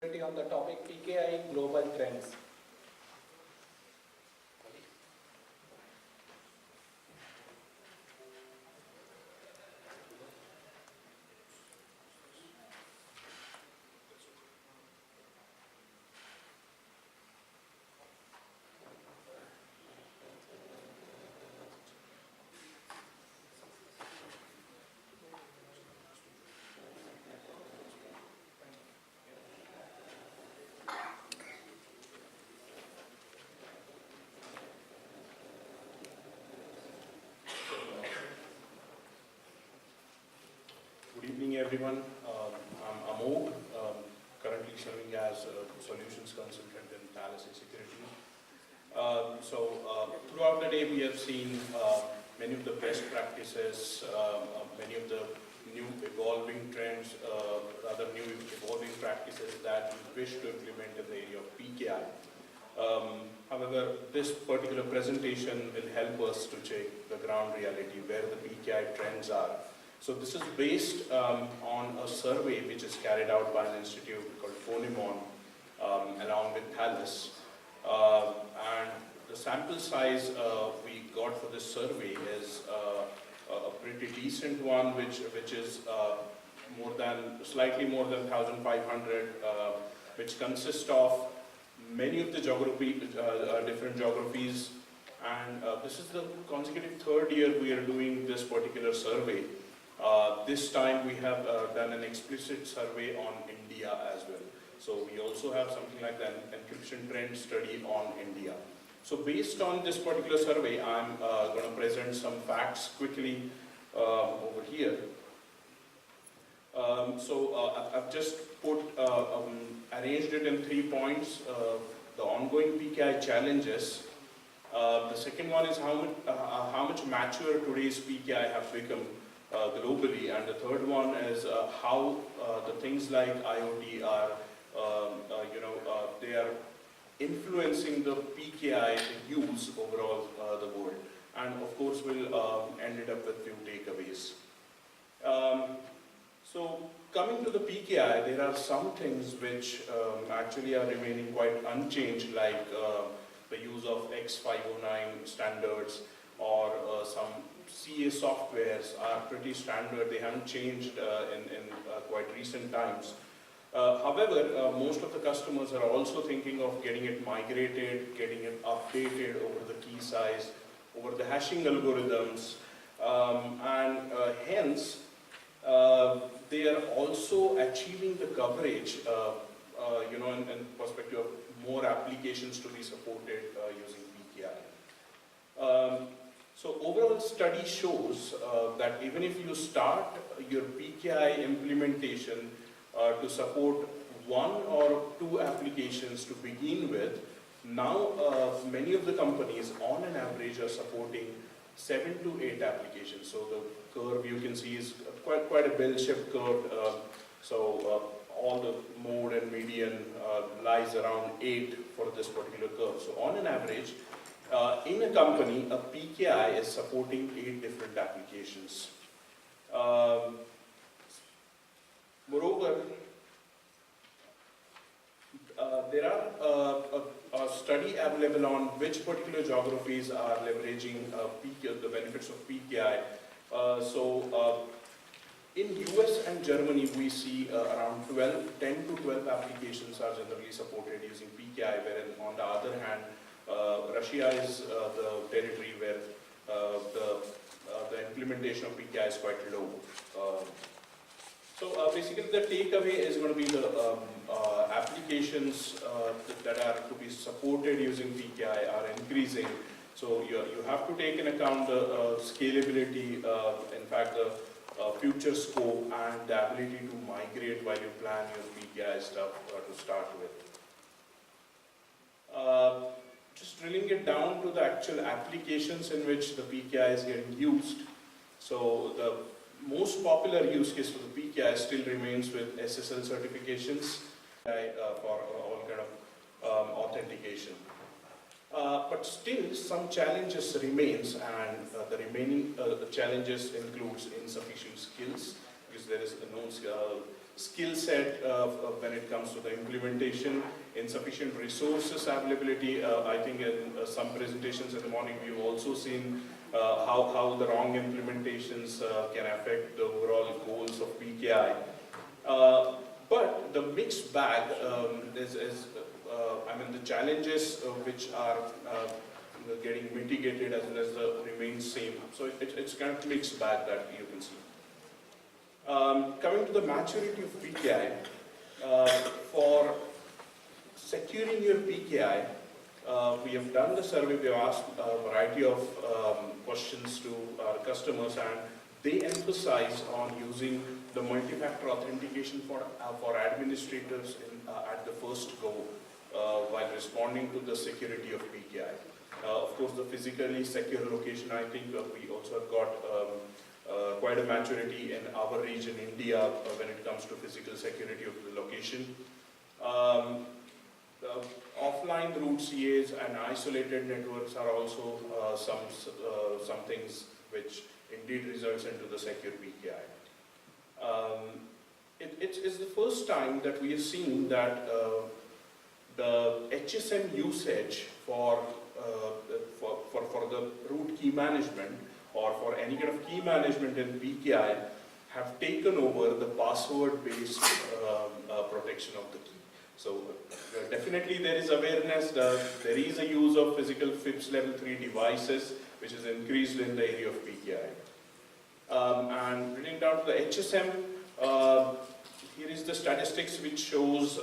On the topic PKI Global Trends. Good evening, everyone. I'm Amogh, currently serving as a solutions consultant in Thales Security. Throughout the day, we have seen many of the best practices, many of the new evolving trends, new evolving practices that we wish to implement in the area of PKI. However, this particular presentation will help us to check the ground reality, where the PKI trends are. So this is based on a survey which is carried out by an institute called Phonemon along with Thales. And the sample size we got for this survey is a pretty decent one, which is slightly more than 1,500, which consists of many of the different geographies. And this is the consecutive third year we are doing this particular survey. This time we have done an explicit survey on India as well. So we also have something like an encryption trend study on India. So based on this particular survey, I'm going to present some facts quickly over here. I've just arranged it in 3 points. The ongoing PKI challenges. The second one is how much mature today's PKI have become globally, and the third one is how the things like IoT are, they are influencing the PKI use overall the world. And of course, we'll end it up with few takeaways. So coming to the PKI, there are some things which actually are remaining quite unchanged, like the use of X509 standards or some CA softwares are pretty standard. They haven't changed in quite recent times. However, most of the customers are also thinking of getting it migrated, getting it updated over the key size, over the hashing algorithms, and hence they are also achieving the coverage, in perspective of more applications to be supported using PKI. So overall study shows that even if you start your PKI implementation to support 1 or 2 applications to begin with, now many of the companies on an average are supporting 7 to 8 applications. So the curve you can see is quite a bell-shaped curve. All the mode and median lies around 8 for this particular curve. So on an average, in a company, a PKI is supporting 8 different applications. Moreover, there are a study available on which particular geographies are leveraging the benefits of PKI. In US and Germany, we see around 10 to 12 applications are generally supported using PKI, wherein on the other hand, Russia is the territory where the implementation of PKI is quite low. Basically, the takeaway is going to be the applications that are to be supported using PKI are increasing. So you have to take into account the scalability, in fact, the future scope, and the ability to migrate while you plan your PKI stuff to start with. Just drilling it down to the actual applications in which the PKI is getting used. So the most popular use case for the PKI still remains with SSL certifications for all kind of authentication. But still, some challenges remains, and the remaining challenges includes insufficient skills, because there is no skill set when it comes to the implementation, insufficient resources availability. I think in some presentations in the morning we've also seen how the wrong implementations can affect the overall goals of PKI. But the mixed bag I mean the challenges which are getting mitigated as well as the remain same. So it's kind of mixed bag that you can see. Coming to the maturity of PKI, for securing your PKI, we have done the survey. We have asked a variety of questions to our customers, and they emphasize on using the multi-factor authentication for administrators at the first go while responding to the security of PKI. Of course, the physically secure location, I think we also have got quite a maturity in our region, India, when it comes to physical security of the location. Offline root CAs and isolated networks are also some things which indeed results into the secure PKI. It's the first time that we have seen that the HSM usage for the root key management or for any kind of key management in PKI have taken over the password-based protection of the key. So definitely there is awareness that there is a use of physical FIPS level 3 devices which is increased in the area of PKI. And reading down to the HSM, here is the statistics which shows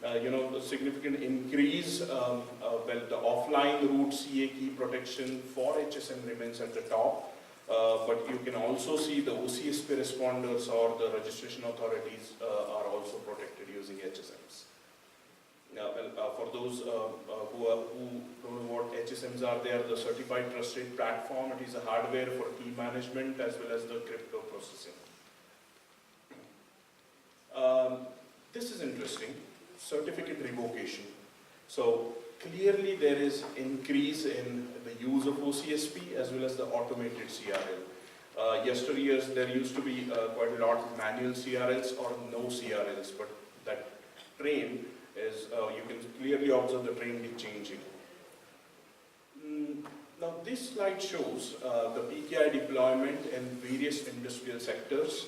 the significant increase. Well, the offline root CA key protection for HSM remains at the top, but you can also see the OCSP responders or the registration authorities are also protected using HSMs. For those who don't know what HSMs are, they are the Certified Trusted Platform. It is a hardware for key management as well as the crypto processing. This is interesting. Certificate revocation. So clearly there is increase in the use of OCSP as well as the automated CRL. Yesteryears there used to be quite a lot of manual CRLs or no CRLs, but that trend is, you can clearly observe the trend is changing. Now this slide shows the PKI deployment in various industrial sectors.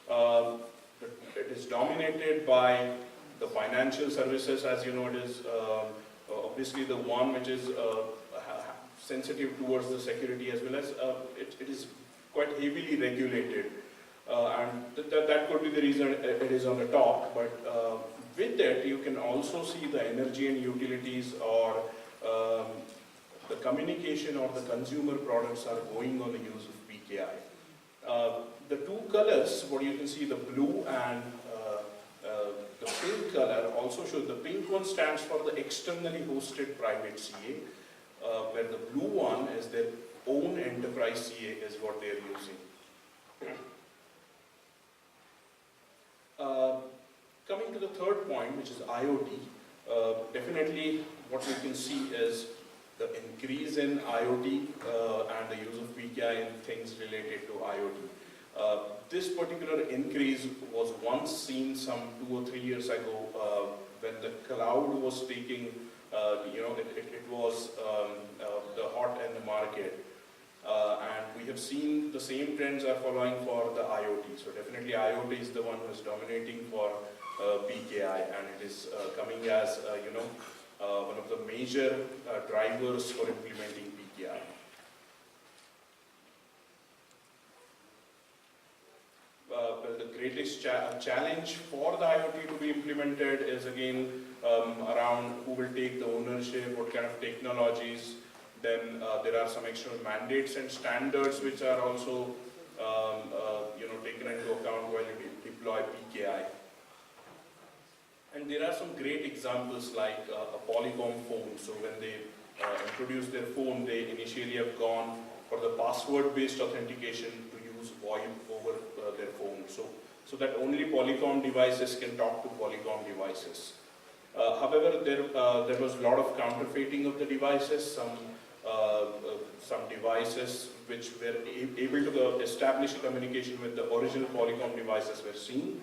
It is dominated by the financial services. As you know, it is obviously the one which is sensitive towards the security as well as it is quite heavily regulated, and that could be the reason it is on the top. But with that, you can also see the energy and utilities or the communication or the consumer products are going on the use of PKI. The two colors, what you can see, the blue and the pink color also show. The pink one stands for the externally hosted private CA, where the blue one is their own enterprise CA is what they are using. Coming to the third point, which is IoT, definitely what we can see is the increase in IoT and the use of PKI in things related to IoT. This particular increase was once seen some 2 or 3 years ago when the cloud was taking, it was the hot in the market. And we have seen the same trends are following for the IoT. So definitely IoT is the one who is dominating for PKI, and it is coming as one of the major drivers for implementing PKI. Well, the greatest challenge for the IoT to be implemented is again around who will take the ownership, what kind of technologies. Then there are some external mandates and standards which are also taken into account while you deploy PKI. And there are some great examples like a Polycom phone. So when they introduced their phone, they initially have gone for the password-based authentication to use VoIP over their phone. So that only Polycom devices can talk to Polycom devices. However, there was a lot of counterfeiting of the devices. Some devices which were able to establish a communication with the original Polycom devices were seen.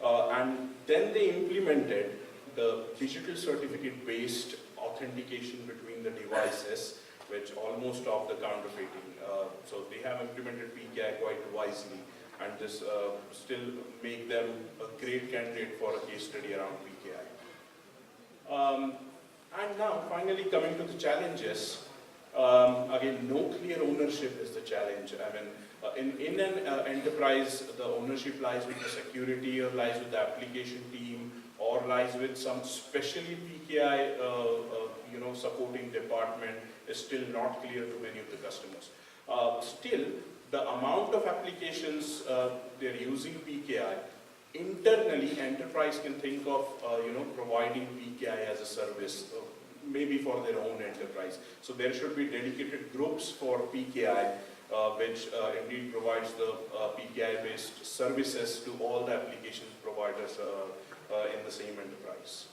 And then they implemented the digital certificate-based authentication between the devices, which almost stopped the counterfeiting. So they have implemented PKI quite wisely, and this still make them a great candidate for a case study around PKI. And now, finally, coming to the challenges. Again, no clear ownership is the challenge. I mean, in an enterprise, the ownership lies with the security, or lies with the application team, or lies with some specially PKI, supporting department is still not clear to many of the customers. Still, the amount of applications they're using PKI, internally, enterprise can think of, providing PKI as a service, maybe for their own enterprise. So there should be dedicated groups for PKI, which indeed provides the PKI-based services to all the application providers in the same enterprise.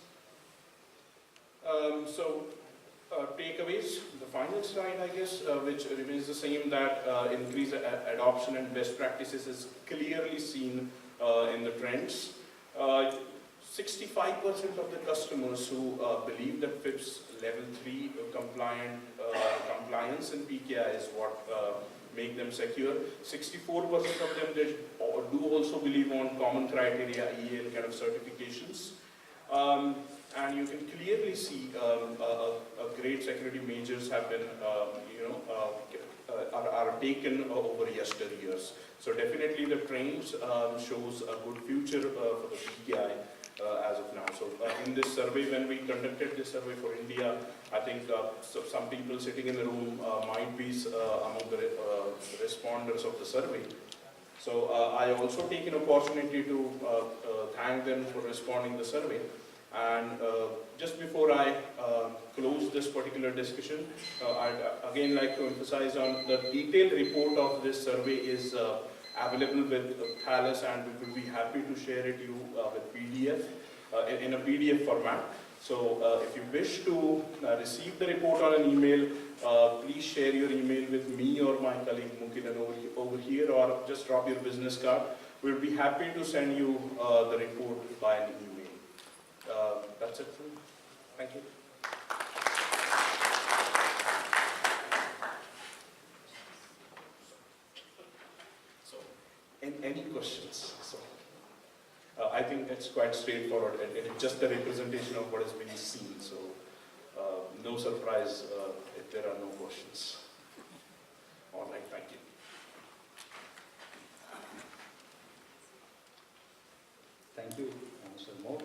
Takeaways, the final slide, I guess, which remains the same, that increased adoption and best practices is clearly seen in the trends. 65% of the customers who believe that FIPS level 3 compliance in PKI is what make them secure. 64% of them they do also believe on common criteria, EAL kind of certifications. And you can clearly see a great security measures have been, are taken over yesteryears. So definitely the trends shows a good future for the PKI as of now. So in this survey, when we conducted this survey for India, I think some people sitting in the room might be among the responders of the survey. So I also take an opportunity to thank them for responding the survey. And just before I close this particular discussion, I'd again like to emphasize on the detailed report of this survey is available with Thales, and we will be happy to share it you with PDF, in a PDF format. So if you wish to receive the report on an email, please share your email with me or my colleague Mukidan over here, or just drop your business card. We'll be happy to send you the report by an email. That's it from me. Thank you. So, any questions? So, I think it's quite straightforward, and it's just a representation of what has been seen. So, no surprise if there are no questions. All right, thank you. Thank you, Mr. Amogh.